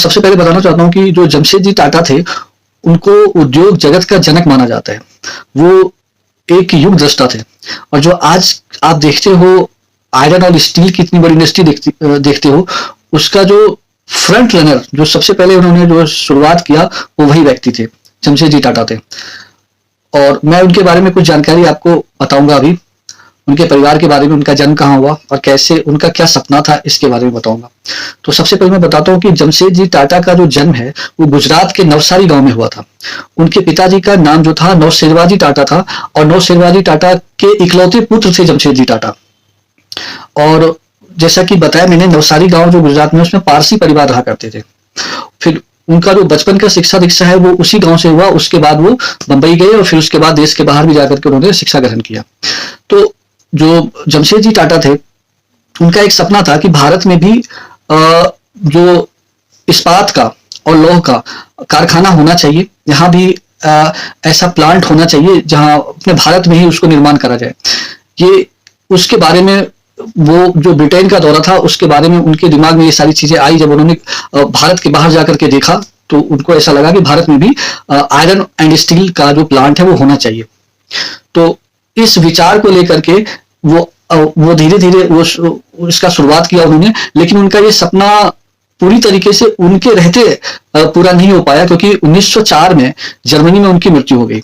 सबसे पहले बताना चाहता हूँ कि जो जमशेद जी टाटा थे, उनको उद्योग जगत का जनक माना जाता है। वो एक युग दृष्टा थे, और जो आज आप देखते हो आयरन और स्टील की इतनी बड़ी इंडस्ट्री देखते हो, उसका जो फ्रंट रनर, जो सबसे पहले उन्होंने जो शुरुआत किया, वो वही व्यक्ति थे, जमशेद जी टाटा थे। और मैं उनके बारे में कुछ जानकारी आपको बताऊंगा अभी। उनके परिवार के बारे में, उनका जन्म कहाँ हुआ और कैसे, उनका क्या सपना था, इसके बारे में बताऊंगा। तो सबसे पहले मैं बताता हूँ कि जमशेद जी टाटा का जो जन्म है वो गुजरात के नवसारी गांव में हुआ था। उनके पिताजी का नाम जो था नौशेरवाजी टाटा था, और नौशेरवाजी टाटा के इकलौते पुत्र थे जमशेद जी टाटा। और जैसा कि बताया मैंने, नवसारी गांव जो गुजरात में, उसमें पारसी परिवार रहा करते थे। फिर उनका जो बचपन का शिक्षा दीक्षा है वो उसी गांव से हुआ। उसके बाद वो बंबई गए, और फिर उसके बाद देश के बाहर भी जाकर के उन्होंने शिक्षा ग्रहण किया। तो जो जमशेद जी टाटा थे, उनका एक सपना था कि भारत में भी जो इस्पात का और लौह का कारखाना होना चाहिए, यहाँ भी ऐसा प्लांट होना चाहिए जहां अपने भारत में ही उसको निर्माण करा जाए। ये उसके बारे में, वो जो ब्रिटेन का दौरा था उसके बारे में उनके दिमाग में ये सारी चीजें आई। जब उन्होंने भारत के बाहर जाकर के देखा, तो उनको ऐसा लगा कि भारत में भी आयरन एंड स्टील का जो प्लांट है वो होना चाहिए। तो इस विचार को लेकर के वो धीरे धीरे वो इसका शुरुआत किया उन्होंने। लेकिन उनका ये सपना पूरी तरीके से उनके रहते पूरा नहीं हो पाया, क्योंकि 1904 में जर्मनी में उनकी मृत्यु हो गई।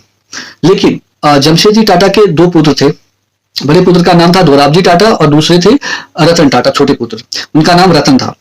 लेकिन जमशेद जी टाटा के दो पुत्र थे। बड़े पुत्र का नाम था दोराबजी टाटा, और दूसरे थे रतन टाटा, छोटे पुत्र। उनका नाम रतन था।